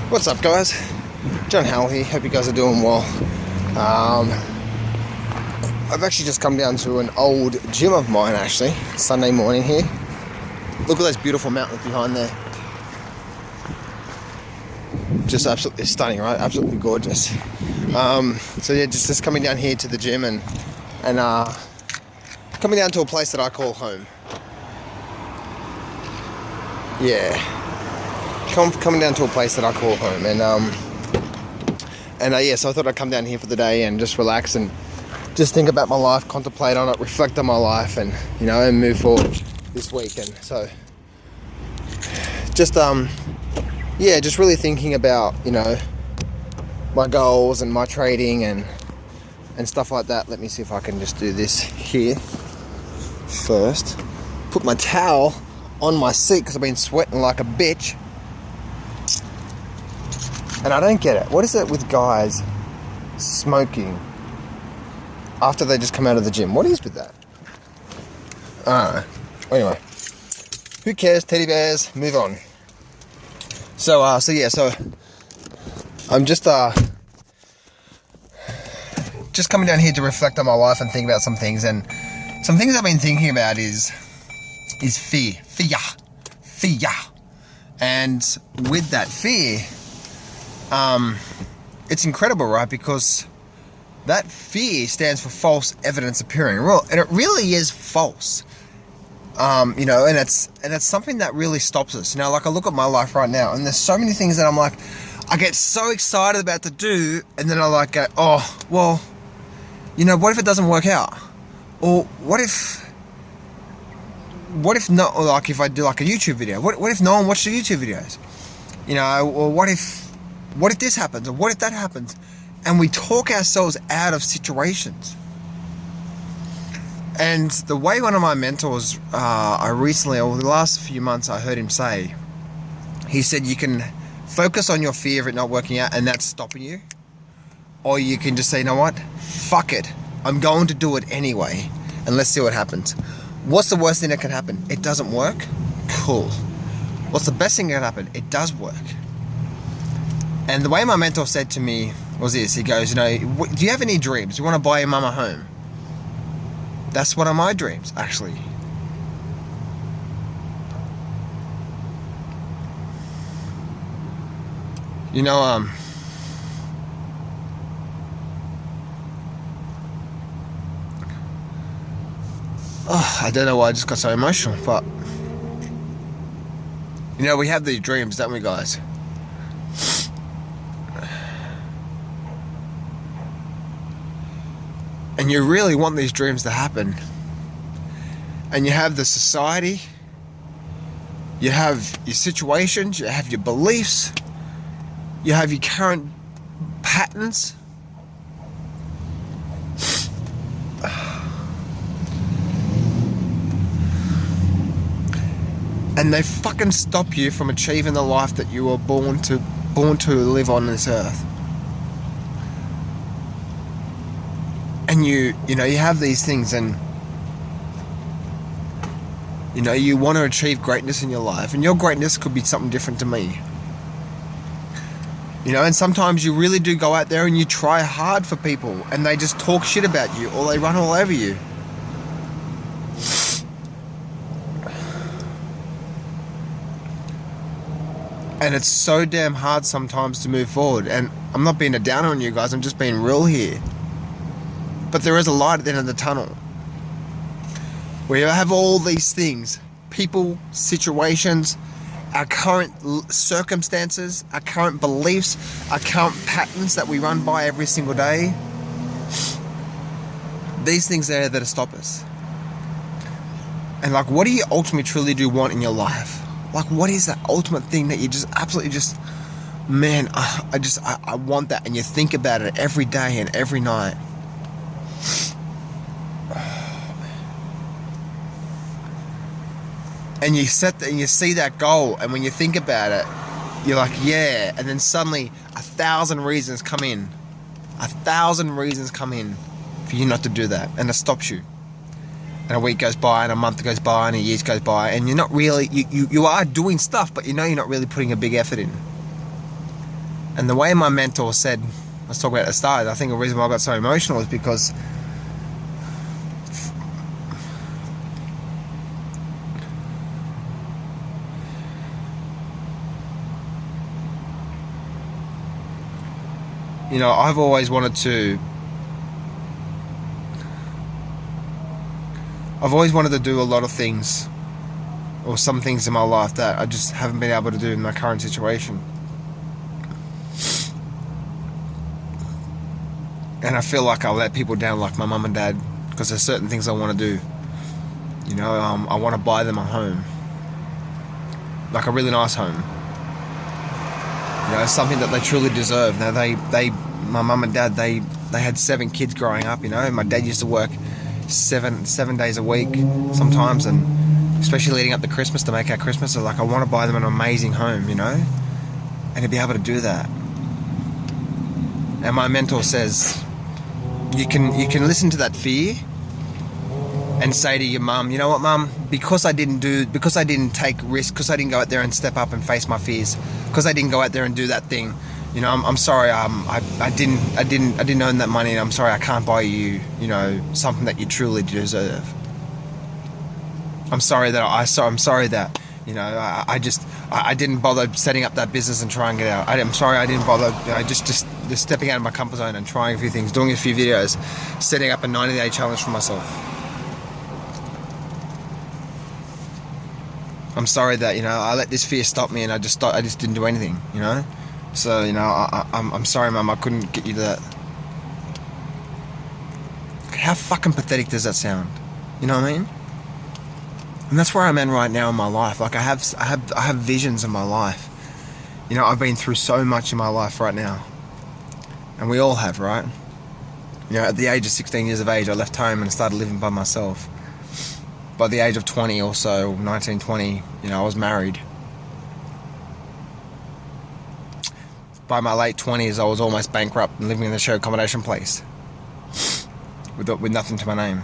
What's up, guys? John Howell here. Hope you guys are doing well. I've actually just come down to an old gym of mine, actually. Sunday morning here. Look at those beautiful mountains behind there. Just absolutely stunning, right? Absolutely gorgeous. So yeah, just coming down here to the gym and coming down to a place that I call home. Yeah. Coming down to a place that I call home, and yeah, so I thought I'd come down here for the day and just relax and just think about my life, contemplate on it, reflect on my life, and and move forward this week. And so, just yeah, just really thinking about my goals and my trading and stuff like that. Let me see if I can just do this here first. Put my towel on my seat because I've been sweating like a bitch. And I don't get it. What is it with guys smoking after they just come out of the gym? What is with that? I don't know. Anyway, who cares? Teddy bears. Move on. So I'm just coming down here to reflect on my life and think about some things. And some things I've been thinking about is fear. And with that fear, it's incredible, right? Because that fear stands for false evidence appearing real, and it really is false. And it's something that really stops us. Like I look at my life right now, and there's so many things that I'm like, I get so excited about to do, and then I like go, oh, well, what if it doesn't work out? Or what if not? Or like if I do like a YouTube video, what if no one watched the YouTube videos? Or what if this happens, or what if that happens? And we talk ourselves out of situations. And the way one of my mentors, over the last few months, I heard him say, he said, you can focus on your fear of it not working out, and that's stopping you. Or you can just say, you know what? Fuck it. I'm going to do it anyway, and let's see what happens. What's the worst thing that can happen? It doesn't work? Cool. What's the best thing that can happen? It does work. And the way my mentor said to me was this. He goes, do you have any dreams? Do you want to buy your mum a home? That's one of my dreams, actually. I don't know why I just got so emotional, but we have these dreams, don't we, guys? And you really want these dreams to happen. And you have the society, you have your situations, you have your beliefs, you have your current patterns. And they fucking stop you from achieving the life that you were born to live on this earth. And you have these things, and you want to achieve greatness in your life, and your greatness could be something different to me. And sometimes you really do go out there and you try hard for people, and they just talk shit about you, or they run all over you. And it's so damn hard sometimes to move forward. And I'm not being a downer on you guys, I'm just being real here. But there is a light at the end of the tunnel. We have all these things, people, situations, our current circumstances, our current beliefs, our current patterns that we run by every single day. These things there that stop us. And what do you ultimately truly do want in your life? What is that ultimate thing that you just absolutely man, I want that, and you think about it every day and every night. And you see that goal, and when you think about it, you're like, yeah, and then suddenly 1,000 reasons come in. 1,000 reasons come in for you not to do that, and it stops you. And a week goes by, and a month goes by, and a year goes by, and you're not really, you are doing stuff, but you're not really putting a big effort in. And the way my mentor said, let's talk about at the start, I think the reason why I got so emotional is because you know, I've always wanted to do a lot of things, or some things in my life that I just haven't been able to do in my current situation. And I feel like I let people down, like my mum and dad, because there's certain things I want to do. You know, I want to buy them a home, like a really nice home. You know, something that they truly deserve. Now, my mum and dad, they had 7 kids growing up. You know, my dad used to work seven days a week sometimes, and especially leading up to Christmas to make our Christmas. So like, I want to buy them an amazing home, you know, and to be able to do that. And my mentor says, you can listen to that fear and say to your mum, you know what, mum, because I didn't take risks, because I didn't go out there and step up and face my fears, because I didn't go out there and do that thing, you know, I'm sorry, I didn't earn that money, and I'm sorry I can't buy you, you know, something that you truly deserve. I'm sorry that you know, I didn't bother setting up that business and try and get out. I'm sorry I didn't bother, you know, just stepping out of my comfort zone and trying a few things, doing a few videos, setting up a 90-day challenge for myself. I'm sorry that, you know, I let this fear stop me, and I just didn't do anything, you know. So, you know, I'm sorry, Mum, I couldn't get you to that. How fucking pathetic does that sound? You know what I mean? And that's where I'm at right now in my life. Like, I have visions in my life. You know, I've been through so much in my life right now, and we all have, right? You know, at the age of 16 years of age, I left home and started living by myself. By the age of 20 or so, 19, 20, you know, I was married. By my late 20s, I was almost bankrupt and living in a shared accommodation place with nothing to my name.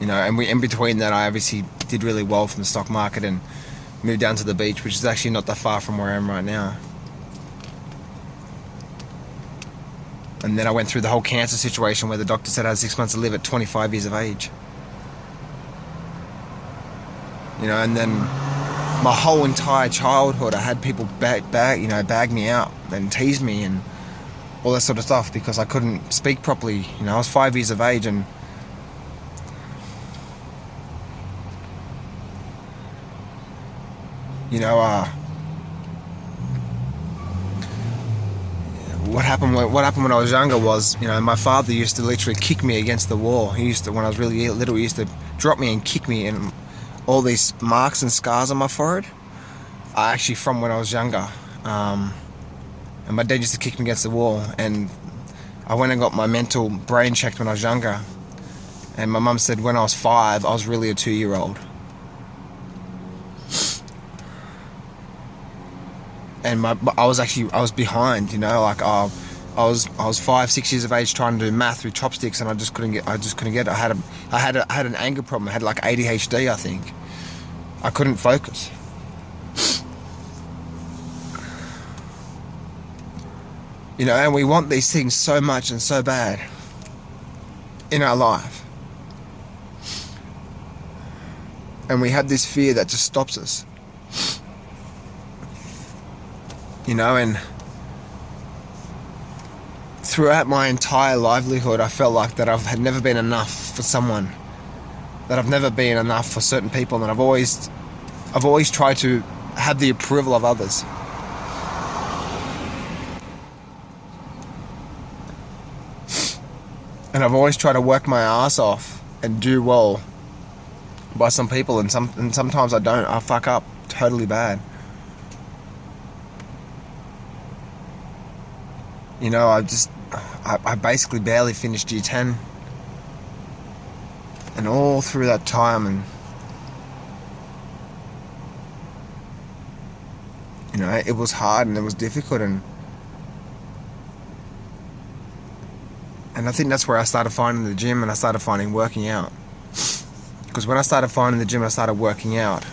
You know, and in between that, I obviously did really well from the stock market and moved down to the beach, which is actually not that far from where I am right now. And then I went through the whole cancer situation where the doctor said I had 6 months to live at 25 years of age. You know, and then my whole entire childhood, I had people bag me out and tease me and all that sort of stuff because I couldn't speak properly. You know, I was 5 years of age, and you know, what happened when I was younger was, you know, my father used to literally kick me against the wall. He used to, when I was really little, he used to drop me and kick me, and all these marks and scars on my forehead are actually from when I was younger. And my dad used to kick me against the wall, and I went and got my mental brain checked when I was younger, and my mum said when I was 5, I was really a 2-year-old. And I was behind, you know, like I was 5-6 years of age trying to do math with chopsticks, and I just couldn't get it. I had an anger problem. I had like ADHD, I think. I couldn't focus. You know, and we want these things so much and so bad in our life. And we have this fear that just stops us. You know, and throughout my entire livelihood, I felt like that I've had never been enough for someone, that I've never been enough for certain people, and I've always tried to have the approval of others. And I've always tried to work my ass off and do well by some people, and sometimes I don't. I fuck up totally bad. You know, I basically barely finished year 10. And all through that time, and you know, it was hard and it was difficult, and I think that's where I started finding the gym, and I started finding working out. Because when I started finding the gym, I started working out,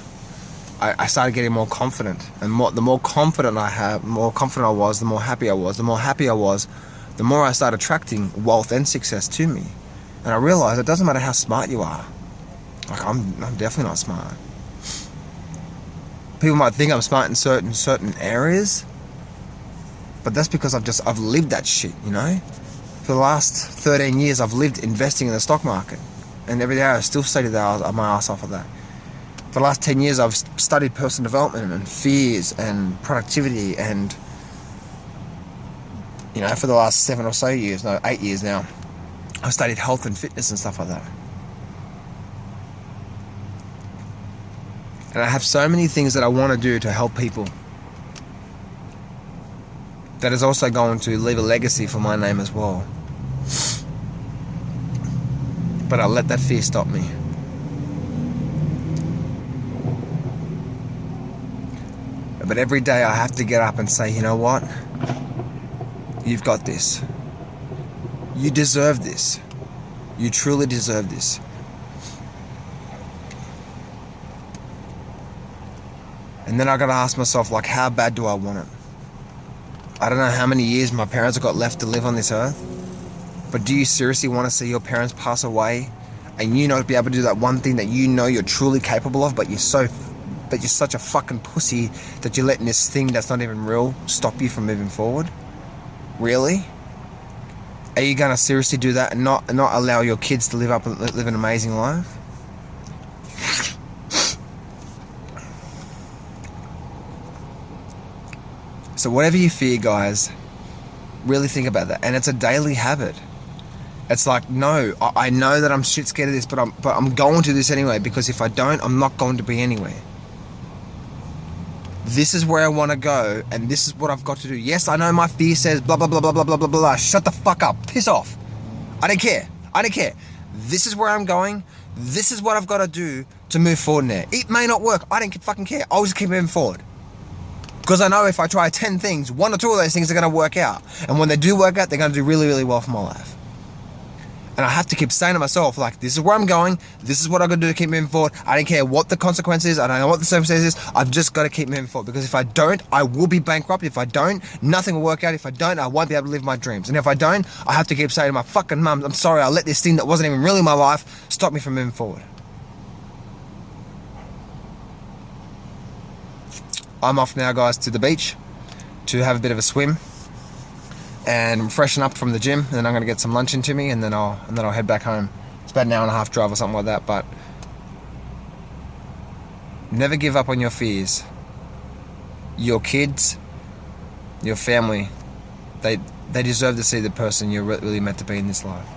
I started getting more confident, and the more confident I was, the more happy I was. The more happy I was, the more I started attracting wealth and success to me. And I realized it doesn't matter how smart you are. Like, I'm definitely not smart. People might think I'm smart in certain areas, but that's because I've lived that shit, you know? For the last 13 years, I've lived investing in the stock market, and every day I still study my ass off of that. For the last 10 years, I've studied personal development and fears and productivity, and, you know, for the last 8 years now, I've studied health and fitness and stuff like that. And I have so many things that I want to do to help people that is also going to leave a legacy for my name as well. But I let that fear stop me. But every day I have to get up and say, you know what? You've got this. You deserve this. You truly deserve this. And then I gotta ask myself, like, how bad do I want it? I don't know how many years my parents have got left to live on this earth, but do you seriously want to see your parents pass away and you not be able to do that one thing that you know you're truly capable of, but you're such a fucking pussy that you're letting this thing that's not even real stop you from moving forward? Really? Are you gonna seriously do that and not allow your kids to live an amazing life? So whatever you fear, guys, really think about that. And it's a daily habit. It's like, no, I know that I'm shit scared of this, but I'm going to this anyway, because if I don't, I'm not going to be anywhere. This is where I want to go, and this is what I've got to do. Yes, I know my fear says blah, blah, blah, blah, blah, blah, blah, blah. Shut the fuck up. Piss off. I don't care. This is where I'm going. This is what I've got to do to move forward in there. It may not work. I don't fucking care. I'll just keep moving forward. Because I know if I try 10 things, 1 or 2 of those things are going to work out. And when they do work out, they're going to do really, really well for my life. And I have to keep saying to myself, like, this is where I'm going. This is what I've got to do to keep moving forward. I don't care what the consequence is. I don't know what the circumstances is. I've just got to keep moving forward. Because if I don't, I will be bankrupt. If I don't, nothing will work out. If I don't, I won't be able to live my dreams. And if I don't, I have to keep saying to my fucking mum, I'm sorry, I let this thing that wasn't even really my life stop me from moving forward. I'm off now, guys, to the beach to have a bit of a swim and freshen up from the gym, and then I'm going to get some lunch into me, and then I'll head back home. It's about an hour and a half drive or something like that, but never give up on your fears. Your kids, your family, they deserve to see the person you're really meant to be in this life.